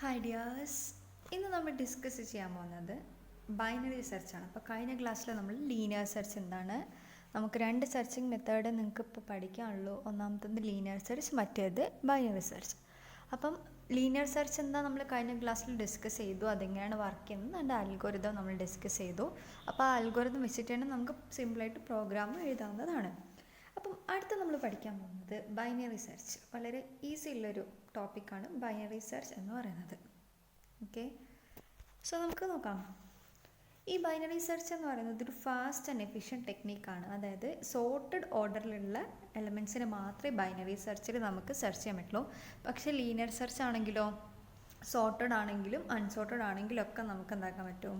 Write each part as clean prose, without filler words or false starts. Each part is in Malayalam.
ഹായ് ഡിയേഴ്സ്, ഇന്ന് നമ്മൾ ഡിസ്കസ് ചെയ്യാൻ പോകുന്നത് ബൈനറി സെർച്ചാണ്. അപ്പോൾ കഴിഞ്ഞ ക്ലാസ്സിൽ നമ്മൾ ലീനിയർ സെർച്ച് എന്താണ്, നമുക്ക് രണ്ട് സെർച്ചിങ് മെത്തേഡ് നിങ്ങൾക്ക് ഇപ്പോൾ പഠിക്കാനുള്ളൂ. ഒന്നാമത്തത് ലീനിയർ സെർച്ച്, മറ്റേത് ബൈനറി സെർച്ച്. അപ്പം ലീനിയർ സെർച്ച് എന്താ നമ്മൾ കഴിഞ്ഞ ക്ലാസ്സിൽ ഡിസ്കസ് ചെയ്തു, അതെങ്ങനെയാണ് വർക്ക് ചെയ്യുന്നത്, അതിൻ്റെ അൽഗോരിതം നമ്മൾ ഡിസ്കസ് ചെയ്തു. അപ്പോൾ ആ അൽഗോരിതം വെച്ചിട്ട് തന്നെ നമുക്ക് സിമ്പിളായിട്ട് പ്രോഗ്രാം എഴുതാവുന്നതാണ്. അപ്പം അടുത്ത് നമ്മൾ പഠിക്കാൻ പോകുന്നത് ബൈനറി സെർച്ച്. വളരെ ഈസി ഉള്ളൊരു ടോപ്പിക്കാണ് ബൈനറി സെർച്ച് എന്ന് പറയുന്നത്. ഓക്കെ, സോ നമുക്ക് നോക്കാം. ഈ ബൈനറി സെർച്ച് എന്ന് പറയുന്നത് ഒരു ഫാസ്റ്റ് ആൻഡ് എഫിഷ്യൻറ്റ് ടെക്നിക്കാണ്. അതായത് സോർട്ടഡ് ഓർഡറിലുള്ള എലമെൻസിനെ മാത്രമേ ബൈനറി സെർച്ചിൽ നമുക്ക് സെർച്ച് ചെയ്യാൻ പറ്റുള്ളൂ. പക്ഷേ ലീനിയർ സെർച്ച് ആണെങ്കിലോ സോർട്ടഡ് ആണെങ്കിലും അൺസോർട്ടഡ് ആണെങ്കിലും ഒക്കെ നമുക്ക് എന്താക്കാൻ പറ്റും,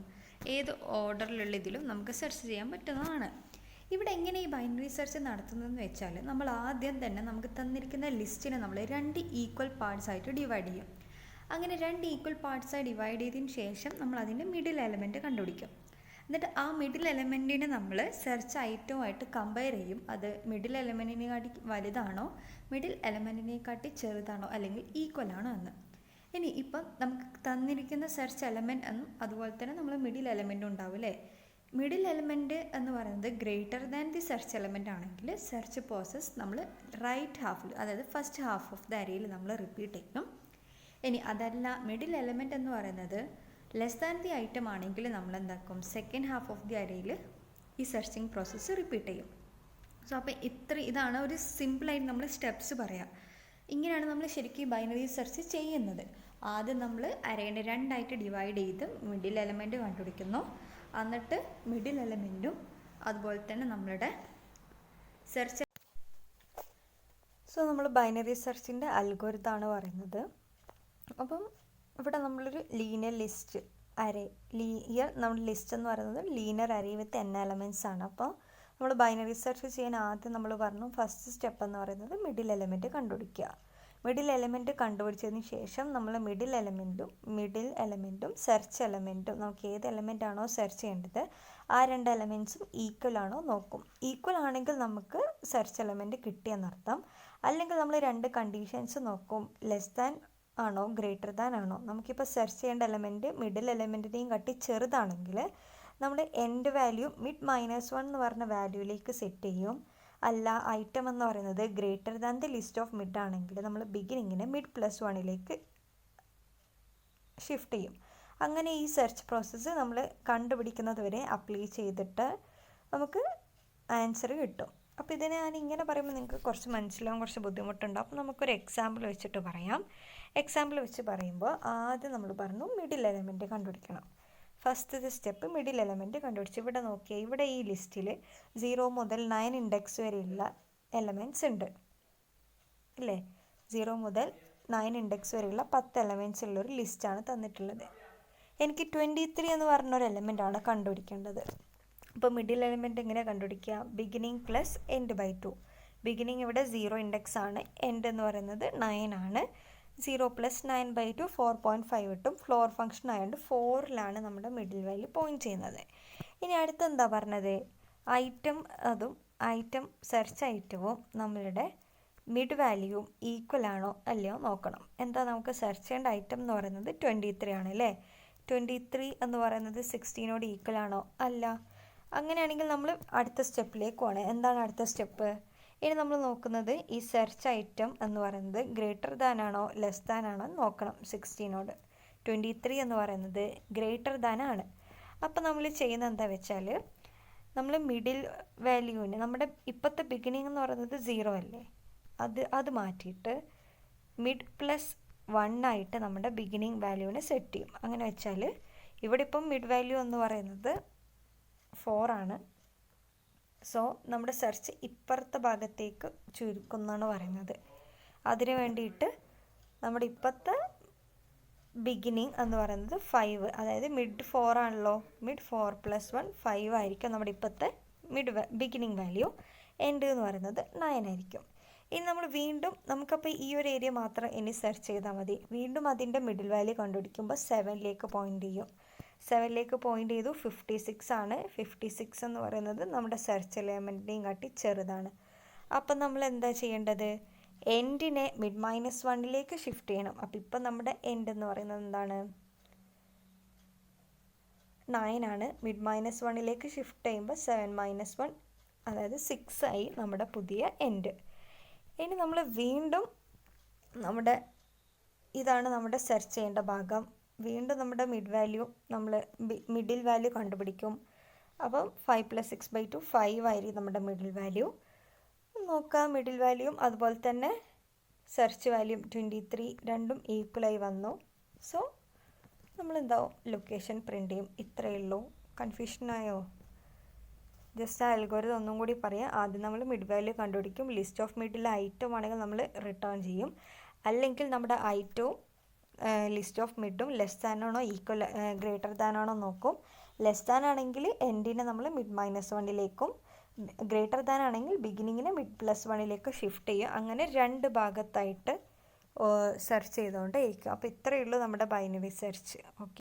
ഏത് ഓർഡറിലുള്ള ഇതിലും നമുക്ക് സെർച്ച് ചെയ്യാൻ പറ്റുന്നതാണ്. ഇവിടെ എങ്ങനെ ഈ ബൈനറി സെർച്ച് നടത്തുന്നതെന്ന് വെച്ചാൽ, നമ്മൾ ആദ്യം തന്നെ നമുക്ക് തന്നിരിക്കുന്ന ലിസ്റ്റിനെ നമ്മൾ രണ്ട് ഈക്വൽ പാർട്സ് ആയിട്ട് ഡിവൈഡ് ചെയ്യും. അങ്ങനെ രണ്ട് ഈക്വൽ പാർട്സായി ഡിവൈഡ് ചെയ്തതിന് ശേഷം നമ്മൾ അതിൻ്റെ മിഡിൽ എലമെൻറ്റ് കണ്ടുപിടിക്കും. എന്നിട്ട് ആ മിഡിൽ എലമെൻറ്റിനെ നമ്മൾ സെർച്ച് ഐറ്റവുമായിട്ട് കമ്പയർ ചെയ്യും. അത് മിഡിൽ എലമെൻറ്റിനെക്കാട്ടി വലുതാണോ, മിഡിൽ എലമെൻറ്റിനെക്കാട്ടി ചെറുതാണോ, അല്ലെങ്കിൽ ഈക്വൽ ആണോ എന്ന്. ഇനി ഇപ്പം നമുക്ക് തന്നിരിക്കുന്ന സെർച്ച് എലമെൻറ്റ് എന്നും അതുപോലെ തന്നെ നമ്മൾ മിഡിൽ എലമെൻറ്റും ഉണ്ടാവും അല്ലേ. മിഡിൽ എലമെൻറ്റ് എന്ന് പറയുന്നത് greater than the search element ആണെങ്കിൽ സെർച്ച് പ്രോസസ്സ് നമ്മൾ റൈറ്റ് ഹാഫിൽ, അതായത് ഫസ്റ്റ് ഹാഫ് ഓഫ് ദ അരയിൽ നമ്മൾ റിപ്പീറ്റ് ചെയ്യും. ഇനി അതല്ല മിഡിൽ എലമെൻറ്റ് എന്ന് പറയുന്നത് ലെസ് ദാൻ ദി ഐറ്റം ആണെങ്കിൽ നമ്മൾ എന്താക്കും, സെക്കൻഡ് ഹാഫ് ഓഫ് ദി അരയിൽ ഈ സെർച്ചിങ് പ്രോസസ്സ് റിപ്പീറ്റ് ചെയ്യും. സോ അപ്പോൾ ഇതാണ് ഒരു സിമ്പിളായിട്ട് നമ്മൾ സ്റ്റെപ്സ് പറയാം. ഇങ്ങനെയാണ് നമ്മൾ ശരിക്കും ബൈനറി സെർച്ച് ചെയ്യുന്നത്. ആദ്യം നമ്മൾ അരേനെ രണ്ടായിട്ട് ഡിവൈഡ് ചെയ്ത് മിഡിൽ എലമെൻറ്റ് കണ്ടുപിടിക്കുന്നു. എന്നിട്ട് മിഡിൽ എലമെൻറ്റും അതുപോലെ തന്നെ നമ്മളുടെ സെർച്ച്. സോ നമ്മൾ ബൈനറി സെർച്ചിൻ്റെ അൽഗോരിതമാണ് പറയുന്നത്. അപ്പം ഇവിടെ നമ്മളൊരു ലീനിയർ ലിസ്റ്റ് അരേ, നമ്മുടെ ലിസ്റ്റ് എന്ന് പറയുന്നത് ലീനിയർ അരേ വിത്ത് n എലമെൻറ്റ്സ് ആണ്. അപ്പോൾ നമ്മൾ ബൈനറി സെർച്ച് ചെയ്യാൻ ആദ്യം നമ്മൾ പറഞ്ഞു, ഫസ്റ്റ് സ്റ്റെപ്പ് എന്ന് പറയുന്നത് മിഡിൽ എലമെൻറ്റ് കണ്ടുപിടിക്കുക. മിഡിൽ എലമെൻറ്റ് കണ്ടുപിടിച്ചതിന് ശേഷം നമ്മൾ മിഡിൽ എലമെൻറ്റും സെർച്ച് എലമെൻറ്റും, നമുക്ക് ഏത് എലമെൻ്റ് ആണോ സെർച്ച് ചെയ്യേണ്ടത് ആ രണ്ട് എലമെൻറ്റ്സും ഈക്വൽ ആണോ നോക്കും. ഈക്വൽ ആണെങ്കിൽ നമുക്ക് സെർച്ച് എലമെൻറ്റ് കിട്ടിയെന്നർത്ഥം. അല്ലെങ്കിൽ നമ്മൾ രണ്ട് കണ്ടീഷൻസ് നോക്കും, ലെസ് ദാൻ ആണോ ഗ്രേറ്റർ ദാൻ ആണോ. നമുക്കിപ്പോൾ സെർച്ച് ചെയ്യേണ്ട എലമെൻറ്റ് മിഡിൽ എലമെൻറ്റിനെയും കാട്ടി ചെറുതാണെങ്കിൽ നമ്മൾ എൻഡ് വാല്യൂ മിഡ് -1 എന്ന് പറഞ്ഞ വാല്യൂയിലേക്ക് സെറ്റ് ചെയ്യും. അല്ല, ഐറ്റം എന്ന് പറയുന്നത് greater than the list of mid ആണെങ്കിൽ നമ്മൾ ബിഗിനിങ്ങിനെ മിഡ് +1 ഷിഫ്റ്റ് ചെയ്യും. അങ്ങനെ ഈ സെർച്ച് പ്രോസസ്സ് നമ്മൾ കണ്ടുപിടിക്കുന്നത് വരെ അപ്ലൈ ചെയ്തിട്ട് നമുക്ക് ആൻസർ കിട്ടും. അപ്പോൾ ഇതിനെ ഞാൻ ഇങ്ങനെ പറയുമ്പോൾ നിങ്ങൾക്ക് കുറച്ച് മനസ്സിലാവാൻ കുറച്ച് ബുദ്ധിമുട്ടുണ്ട്. അപ്പോൾ നമുക്കൊരു എക്സാമ്പിൾ വെച്ചിട്ട് പറയാം. എക്സാമ്പിൾ വെച്ച് പറയുമ്പോൾ ആദ്യം നമ്മൾ പറഞ്ഞു മിഡിൽ എലമെൻറ്റ് കണ്ടുപിടിക്കണം. ഫസ്റ്റ് സ്റ്റെപ്പ് മിഡിൽ എലമെൻറ്റ് കണ്ടുപിടിച്ച്. ഇവിടെ നോക്കിയാൽ ഇവിടെ ഈ ലിസ്റ്റിൽ 0 മുതൽ 9 ഇൻഡെക്സ് വരെയുള്ള എലമെൻറ്റ്സ് ഉണ്ട് അല്ലേ. 0 മുതൽ 9 ഇൻഡെക്സ് വരെയുള്ള 10 എലമെൻറ്റ്സ് ഉള്ളൊരു ലിസ്റ്റാണ് തന്നിട്ടുള്ളത്. എനിക്ക് 23 എന്ന് പറഞ്ഞൊരു എലമെൻ്റാണ് കണ്ടുപിടിക്കേണ്ടത്. അപ്പോൾ മിഡിൽ എലമെൻറ്റ് എങ്ങനെ കണ്ടുപിടിക്കുക, beginning plus end by 2. Beginning ഇവിടെ 0 ഇൻഡെക്സ് ആണ്, എൻഡ് എന്ന് പറയുന്നത് 9 ആണ്. 0 + 9/2 4.5 കിട്ടും. ഫ്ലോർ ഫംഗ്ഷൻ ആയതുകൊണ്ട് 4ലാണ് നമ്മുടെ മിഡിൽ വാല്യൂ പോയിന്റ് ചെയ്യുന്നത്. ഇനി അടുത്ത് എന്താ പറഞ്ഞത്, ഐറ്റം സെർച്ച് ഐറ്റവും നമ്മളുടെ മിഡ് വാല്യൂവും ഈക്വൽ ആണോ അല്ലയോ നോക്കണം. എന്താ നമുക്ക് സെർച്ച് ചെയ്യേണ്ട ഐറ്റം എന്ന് പറയുന്നത് 23 ആണ് അല്ലേ. 23 എന്ന് പറയുന്നത് 16നോട് ഈക്വൽ ആണോ അല്ല. അങ്ങനെയാണെങ്കിൽ നമ്മൾ അടുത്ത സ്റ്റെപ്പിലേക്ക് പോകണം. എന്താണ് അടുത്ത സ്റ്റെപ്പ്? ഇനി നമ്മൾ നോക്കുന്നത് ഈ സെർച്ച് ഐറ്റം എന്ന് പറയുന്നത് ഗ്രേറ്റർ ദാൻ ആണോ ലെസ് ദാൻ ആണോ എന്ന് നോക്കണം. 16നോട് 23 എന്ന് പറയുന്നത് ഗ്രേറ്റർ ദാൻ ആണ്. അപ്പോൾ നമ്മൾ ചെയ്യുന്നത് എന്താ വെച്ചാൽ, നമ്മൾ മിഡിൽ വാല്യൂവിന് നമ്മുടെ ഇപ്പോഴത്തെ ബിഗിനിങ് എന്ന് പറയുന്നത് 0 അല്ലേ, അത് മാറ്റിയിട്ട് മിഡ് +1 ആയിട്ട് നമ്മുടെ ബിഗിനിങ് വാല്യൂവിനെ സെറ്റ് ചെയ്യും. അങ്ങനെ വെച്ചാൽ ഇവിടെ ഇപ്പം മിഡ് വാല്യൂ എന്ന് പറയുന്നത് 4 ആണ്. സോ നമ്മുടെ സെർച്ച് ഇപ്പുറത്തെ ഭാഗത്തേക്ക് ചുരുക്കുമെന്നാണ് പറയുന്നത്. അതിന് വേണ്ടിയിട്ട് നമ്മുടെ ഇപ്പോഴത്തെ ബിഗിനിങ് എന്ന് പറയുന്നത് 5, അതായത് മിഡ് 4 ആണല്ലോ. മിഡ് 4 + 1 5 ആയിരിക്കും നമ്മുടെ ഇപ്പോഴത്തെ ബിഗിനിങ് വാല്യൂ. എൻഡ് എന്ന് പറയുന്നത് 9 ആയിരിക്കും. ഇനി നമ്മൾ വീണ്ടും നമുക്കപ്പോൾ ഈ ഒരു ഏരിയ മാത്രം ഇനി സെർച്ച് ചെയ്താൽ മതി. വീണ്ടും അതിൻ്റെ മിഡിൽ വാല്യൂ കണ്ടുപിടിക്കുമ്പോൾ 7ലേക്ക് പോയിൻ്റ് ചെയ്യും. 7ലേക്ക് പോയിൻ്റ് ചെയ്തു. 56 ആണ്. 56 എന്ന് പറയുന്നത് നമ്മുടെ സെർച്ച് എലമെൻറ്റിനെയും കാട്ടി ചെറുതാണ്. അപ്പം നമ്മൾ എന്താ ചെയ്യേണ്ടത്, എൻഡിനെ മിഡ് മൈനസ് വണ്ണിലേക്ക് ഷിഫ്റ്റ് ചെയ്യണം. അപ്പോൾ ഇപ്പം നമ്മുടെ എൻഡ് എന്ന് പറയുന്നത് എന്താണ്? 9 ആണ്. മിഡ് മൈനസ് വണ്ണിലേക്ക് ഷിഫ്റ്റ് ചെയ്യുമ്പോൾ 7 മൈനസ് 1 അതായത് 6 ആയി നമ്മുടെ പുതിയ എൻഡ്. ഇനി നമ്മൾ വീണ്ടും ഇതാണ് നമ്മുടെ സെർച്ച് ചെയ്യേണ്ട ഭാഗം. വീണ്ടും നമ്മുടെ മിഡിൽ വാല്യൂ കണ്ടുപിടിക്കും. അപ്പം 5 + 6/2 5 ആയിരിക്കും നമ്മുടെ മിഡിൽ വാല്യൂ. നോക്കാം, മിഡിൽ വാല്യൂയും അതുപോലെ തന്നെ സെർച്ച് വാല്യൂം 23 രണ്ടും ഈക്വലായി വന്നു. സോ നമ്മളെന്താവും, ലൊക്കേഷൻ പ്രിൻ്റ് ചെയ്യും. ഇത്രയേ ഉള്ളൂ. കൺഫ്യൂഷനായോ? ജസ്റ്റ് ആ അൽഗോരിതം ഒന്നും കൂടി പറയാം. ആദ്യം നമ്മൾ മിഡ് വാല്യൂ കണ്ടുപിടിക്കും. ലിസ്റ്റ് ഓഫ് മിഡിലെ ഐറ്റം ആണെങ്കിൽ നമ്മൾ റിട്ടേൺ ചെയ്യും. അല്ലെങ്കിൽ നമ്മുടെ ഐറ്റവും ലിസ്റ്റ് ഓഫ് മിഡും ലെസ് ദാൻ ആണോ ഗ്രേറ്റർ ദാൻ ആണോ നോക്കും. ലെസ് ദാൻ ആണെങ്കിൽ എൻഡിനെ നമ്മൾ മിഡ് മൈനസ് വണ്ണിലേക്കും ഗ്രേറ്റർ ദാൻ ആണെങ്കിൽ ബിഗിനിങ്ങിനെ മിഡ് പ്ലസ് വണ്ണിലേക്ക് ഷിഫ്റ്റ് ചെയ്യും. അങ്ങനെ 2 ഭാഗത്തായിട്ട് സെർച്ച് ചെയ്തുകൊണ്ട് ഇരിക്കും. അപ്പോൾ ഇത്രയേ ഉള്ളൂ നമ്മുടെ ബൈനറി സെർച്ച്. ഓക്കെ.